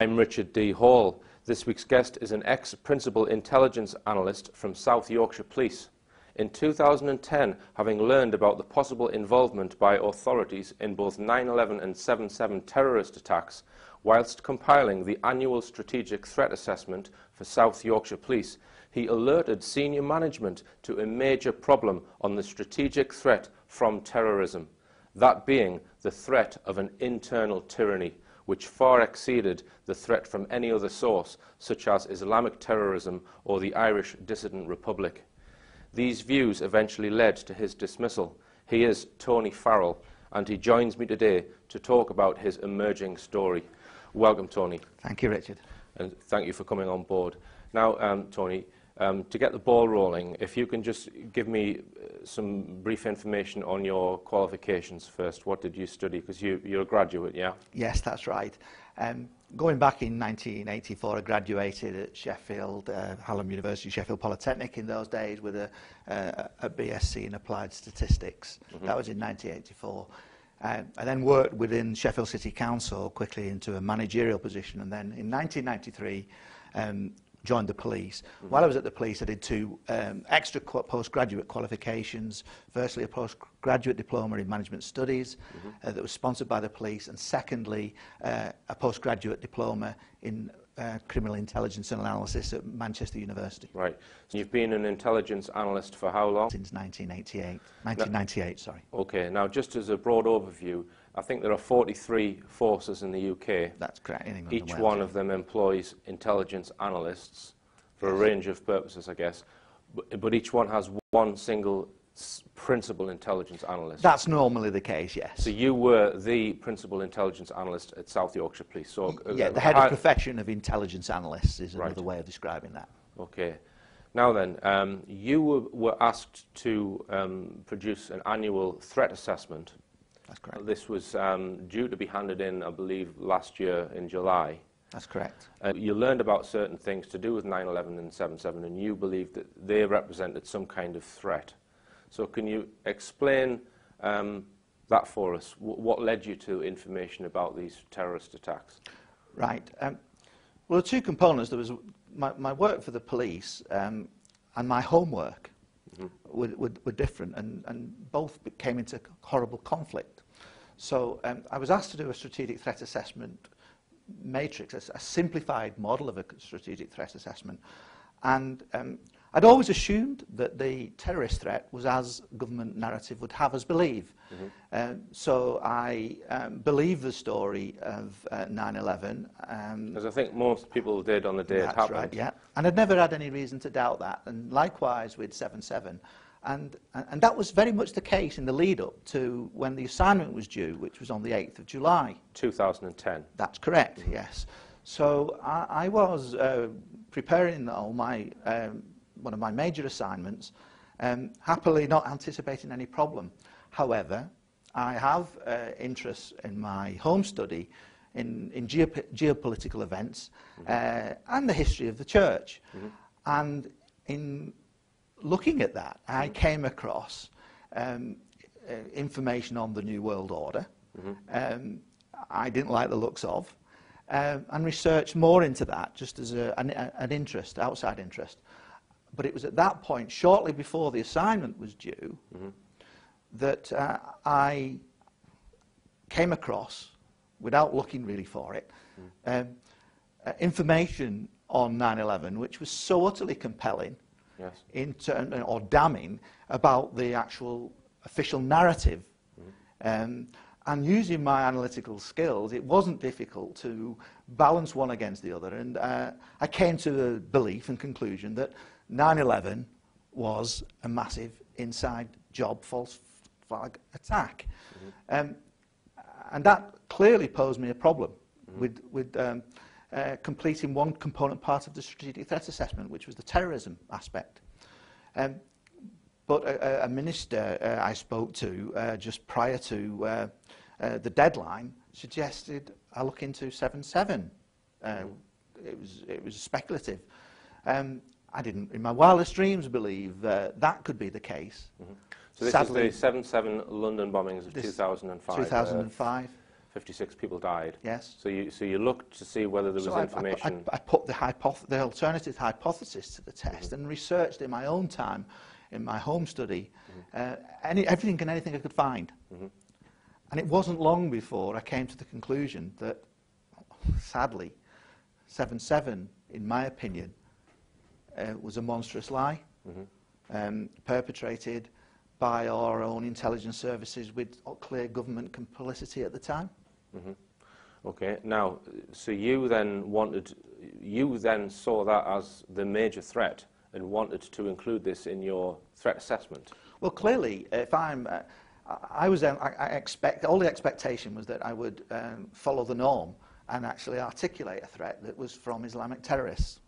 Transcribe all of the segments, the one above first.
I'm Richard D. Hall. This week's guest is an ex-Principal Intelligence Analyst from South Yorkshire Police. In 2010, having learned about the possible involvement by authorities in both 9/11 and 7/7 terrorist attacks, whilst compiling the annual Strategic Threat Assessment for South Yorkshire Police, he alerted senior management to a major problem on the strategic threat from terrorism, that being the threat of an internal tyranny, which far exceeded the threat from any other source, such as Islamic terrorism or the Irish Dissident Republic. These views eventually led to his dismissal. He is Tony Farrell, and he joins me today to talk about his emerging story. Welcome, Tony. Thank you, Richard. And thank you for coming on board. Now, Tony, to get the ball rolling, if you can just give me some brief information on your qualifications first. What did you study? Because you're a graduate, yeah? Yes, that's right. Going back in 1984, I graduated at Sheffield, Hallam University, Sheffield Polytechnic in those days with a BSc in Applied Statistics. Mm-hmm. That was in 1984. I then worked within Sheffield City Council quickly into a managerial position, and then in 1993 joined the police. Mm-hmm. While I was at the police, I did two extra postgraduate qualifications. Firstly, a postgraduate diploma in management studies that was sponsored by the police, and secondly, a postgraduate diploma in criminal intelligence and analysis at Manchester University. Right. So you've been an intelligence analyst for how long? Since 1998, sorry. Okay. Now, just as a broad overview, I think there are 43 forces in the UK. That's correct. In England Each and Wales, one of them employs intelligence analysts for a range of purposes, I guess. But each one has one single principal intelligence analyst. That's normally the case, yes. So you were the principal intelligence analyst at South Yorkshire Police. So yeah, the head of profession of intelligence analysts is another way of describing that. Okay. Now then, you were asked to produce an annual threat assessment. That's correct. This was due to be handed in, I believe, last year in July. That's correct. You learned about certain things to do with 9/11 and 7/7, and you believed that they represented some kind of threat. So can you explain that for us? What led you to information about these terrorist attacks? Right. Well, there were two components. There was my work for the police and my homework. Were different, and both came into horrible conflict. So I was asked to do a strategic threat assessment matrix, a simplified model of a strategic threat assessment, and I'd always assumed that the terrorist threat was as government narrative would have us believe. So I believed the story of 9/11. As I think most people did on the day it happened. That's right, yeah. And I'd never had any reason to doubt that. And likewise with 7/7. And that was very much the case in the lead-up to when the assignment was due, which was on the 8th of July. 2010. That's correct, yes. So I was preparing all my one of my major assignments, happily not anticipating any problem. However, I have interests in my home study in geopolitical events and the history of the church. And in looking at that, I came across information on the New World Order. I didn't like the looks of, and researched more into that just as an interest, outside interest. But it was at that point, shortly before the assignment was due, that I came across, without looking really for it, information on 9/11, which was so utterly compelling, or damning, about the actual official narrative. And using my analytical skills, it wasn't difficult to balance one against the other. And I came to the belief and conclusion that 9/11 was a massive inside job false flag attack. And that clearly posed me a problem with completing one component part of the strategic threat assessment, which was the terrorism aspect. But a minister I spoke to just prior to the deadline suggested I look into 7/7. It was speculative. I didn't, in my wildest dreams, believe that could be the case. So this Sadly, is the 7/7 London bombings of 2005. 2005. 56 people died. Yes. So you looked to see whether there was information. I put the alternative hypothesis to the test and researched in my own time, in my home study, everything and anything I could find. And it wasn't long before I came to the conclusion that, sadly, 7/7, in my opinion, was a monstrous lie, perpetrated by our own intelligence services with clear government complicity at the time. Okay. Now, so you then saw that as the major threat and wanted to include this in your threat assessment. Well, clearly, if all the expectation was that I would follow the norm and actually articulate a threat that was from Islamic terrorists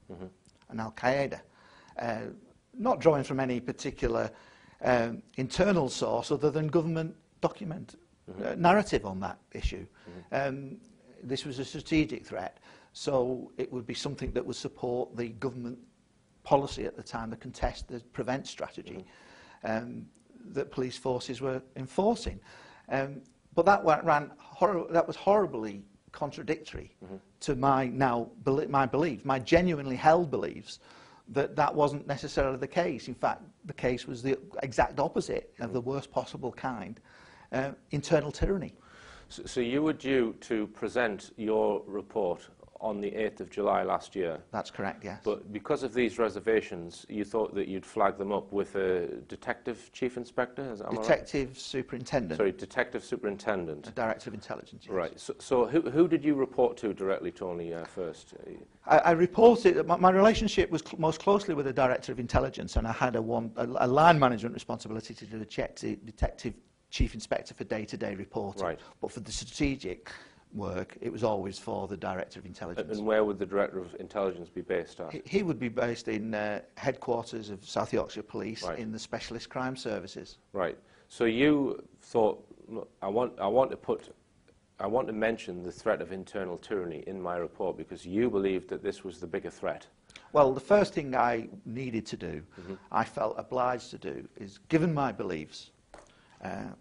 and Al-Qaeda, not drawing from any particular internal source other than government document narrative on that issue. This was a strategic threat, so it would be something that would support the government policy at the time, the contest, the prevent strategy that police forces were enforcing. But that was horribly contradictory to my belief, my genuinely held beliefs that wasn't necessarily the case. In fact, the case was the exact opposite of the worst possible kind, internal tyranny. So you were due to present your report on the 8th of July last year. That's correct, yes. But because of these reservations, you thought that you'd flag them up with a detective chief inspector? Detective superintendent. Sorry, detective superintendent. A director of intelligence, yes. Right. So who did you report to directly, Tony, first? I reported, my relationship was most closely with the director of intelligence, and I had a line management responsibility to do the detective chief inspector for day-to-day reporting. Right. But for the strategic work, it was always for the director of intelligence. And where would the director of intelligence be based at? He would be based in headquarters of South Yorkshire Police in the specialist crime services. Right. So you thought, look, I want to mention the threat of internal tyranny in my report because you believed that this was the bigger threat. Well, the first thing I needed to do, I felt obliged to do, is given my beliefs,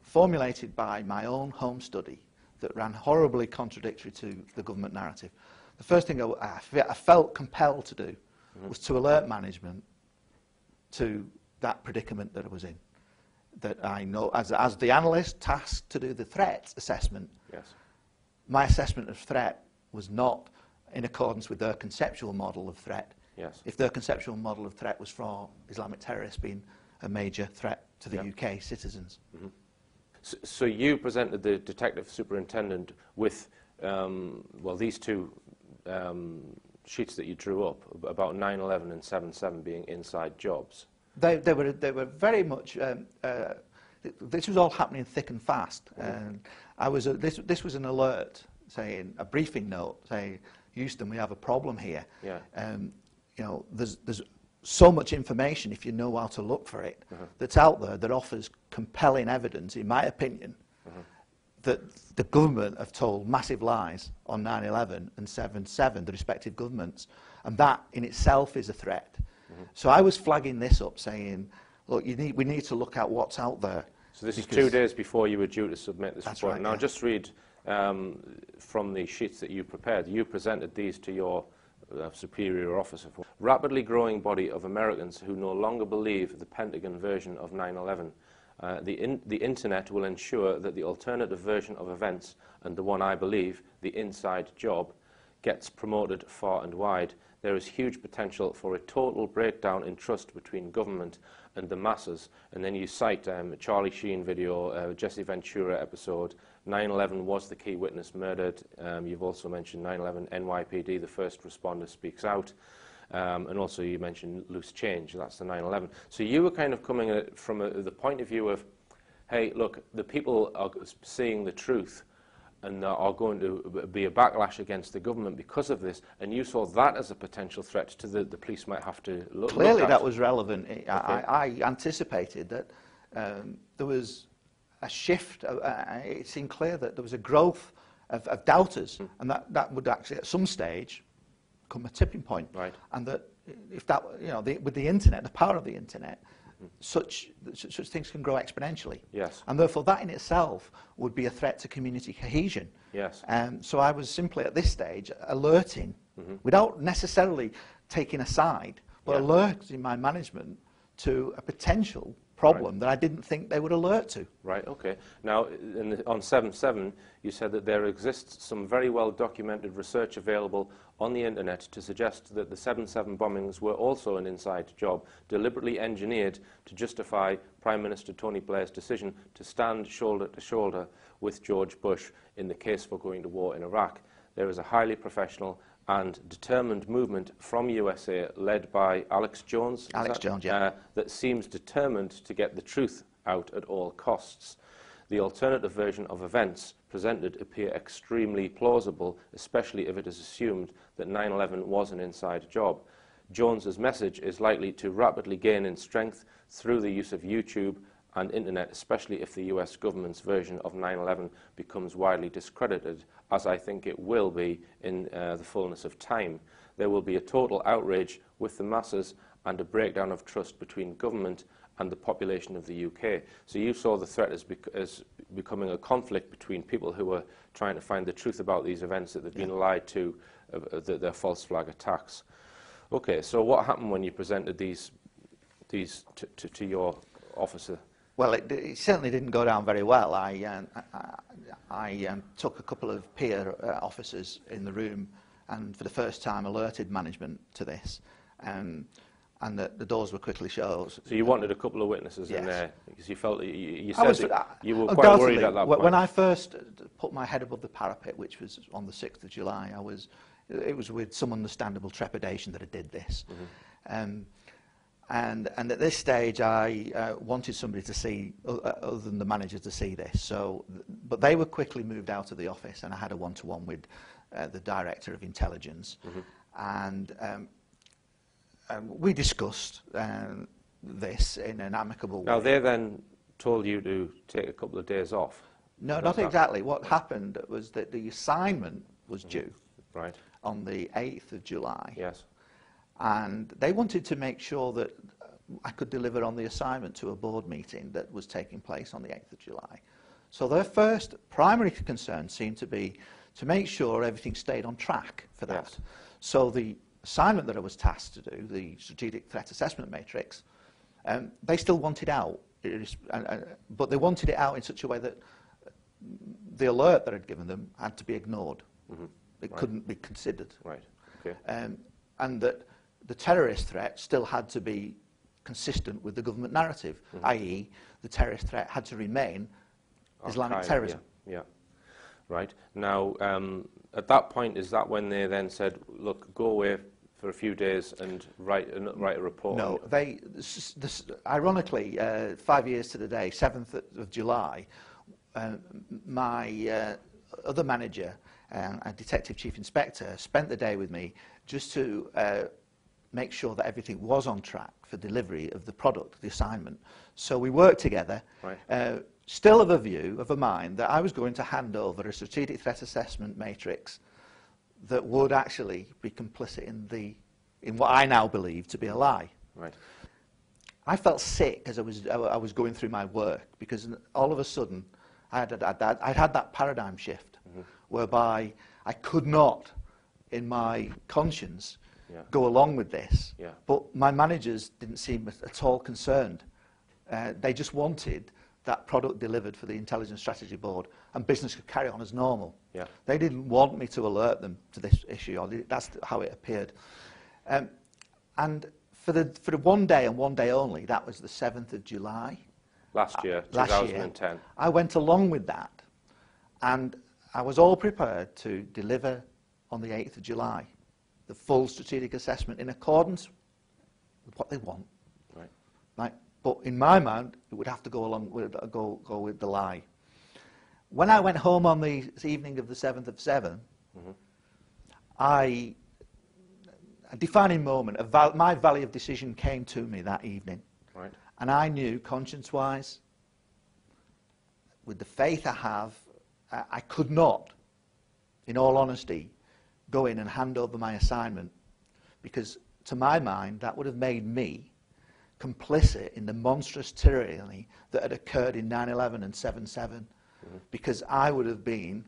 formulated by my own home study, that ran horribly contradictory to the government narrative. The first thing I felt compelled to do was to alert management to that predicament that I was in. That I know, as the analyst tasked to do the threat assessment, my assessment of threat was not in accordance with their conceptual model of threat. If their conceptual model of threat was for Islamic terrorists being a major threat to the UK citizens. So you presented the detective superintendent with, these two sheets that you drew up about 9/11 and 7/7 being inside jobs. They were very much. This was all happening thick and fast, and this was an alert, saying a briefing note, saying, Houston, we have a problem here. There's so much information, if you know how to look for it, that's out there that offers compelling evidence, in my opinion, that the government have told massive lies on 9/11 and 7/7, the respective governments, and that in itself is a threat. So I was flagging this up, saying, look, we need to look at what's out there. So this is 2 days before you were due to submit this report. Right, now just read from the sheets that you prepared. You presented these to your superior officer. Rapidly growing body of Americans who no longer believe the Pentagon version of 9/11. The internet will ensure that the alternative version of events, and the one I believe, the inside job, gets promoted far and wide. There is huge potential for a total breakdown in trust between government and the masses. And then you cite a Charlie Sheen video, Jesse Ventura episode, 9/11 was the key witness murdered. You've also mentioned 9/11 NYPD, the first responder speaks out. And also you mentioned loose change, that's the 9/11. So you were kind of coming at it from the point of view of, hey, look, the people are seeing the truth and there are going to be a backlash against the government because of this, and you saw that as a potential threat to the police might have to look at. Clearly that was relevant. I anticipated that there was a shift. It seemed clear that there was a growth of doubters, and that would actually at some stage come a tipping point. Right. And that if that, with the internet, the power of the internet, such things can grow exponentially. Yes. And therefore that in itself would be a threat to community cohesion. Yes. So I was simply at this stage alerting, without necessarily taking a side, but alerting my management to a potential problem that I didn't think they would alert to. Right, okay. Now, on 7/7, you said that there exists some very well documented research available on the internet to suggest that the 7/7 bombings were also an inside job, deliberately engineered to justify Prime Minister Tony Blair's decision to stand shoulder to shoulder with George Bush in the case for going to war in Iraq. There is a highly professional and determined movement from USA led by Alex Jones. That seems determined to get the truth out at all costs. The alternative version of events presented appear extremely plausible, especially if it is assumed that 9/11 was an inside job. Jones's message is likely to rapidly gain in strength through the use of YouTube and internet, especially if the US government's version of 9/11 becomes widely discredited, as I think it will be in the fullness of time. There will be a total outrage with the masses and a breakdown of trust between government and the population of the UK. So you saw the threat as becoming a conflict between people who were trying to find the truth about these events that they've been lied to, their false flag attacks. Okay, so what happened when you presented these to your officer? Well, it certainly didn't go down very well. I took a couple of peer officers in the room and for the first time alerted management to this, and the doors were quickly shut. So you wanted a couple of witnesses in there because you felt you said that you were quite worried at that point. When I first put my head above the parapet, which was on the 6th of July, it was with some understandable trepidation that I did this. And at this stage, I wanted somebody to see, other than the manager, to see this. So, but they were quickly moved out of the office, and I had a one-to-one with the director of intelligence, and we discussed this in an amicable way. Now, they then told you to take a couple of days off. No, not exactly. What happened was that the assignment was due on the 8th of July. Yes. And they wanted to make sure that I could deliver on the assignment to a board meeting that was taking place on the 8th of July. So their first primary concern seemed to be to make sure everything stayed on track for that. Yes. So the assignment that I was tasked to do, the Strategic Threat Assessment Matrix, they still wanted out, but they wanted it out in such a way that the alert that I'd given them had to be ignored. It couldn't be considered. Right. Okay. And that the terrorist threat still had to be consistent with the government narrative, i.e. the terrorist threat had to remain Islamic terrorism. Yeah. Right. Now, at that point, is that when they then said, look, go away for a few days and write a report? No, ironically, 5 years to the day, 7th of July, my other manager, a detective chief inspector, spent the day with me just to make sure that everything was on track for delivery of the product, the assignment. So we worked together, still of a mind that I was going to hand over a strategic threat assessment matrix that would actually be complicit in what I now believe to be a lie. Right. I felt sick as I was going through my work, because all of a sudden I'd had that paradigm shift whereby I could not, in my conscience, go along with this. But my managers didn't seem at all concerned. They just wanted that product delivered for the Intelligence Strategy Board, and business could carry on as normal. They didn't want me to alert them to this issue, or that's how it appeared. And for the one day and one day only, that was the 7th of July. Last year, 2010. I went along with that, and I was all prepared to deliver on the 8th of July the full strategic assessment in accordance with what they want. Right. But in my mind, it would have to go along with go with the lie. When I went home on the evening of the 7th of 7, a defining moment, my valley of decision came to me that evening. Right. And I knew, conscience-wise, with the faith I have, I could not, in all honesty, go in and hand over my assignment, because to my mind that would have made me complicit in the monstrous tyranny that had occurred in 9/11 and 7/7, because I would have been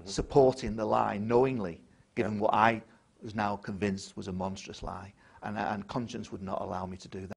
supporting the lie knowingly, given what I was now convinced was a monstrous lie, and conscience would not allow me to do that.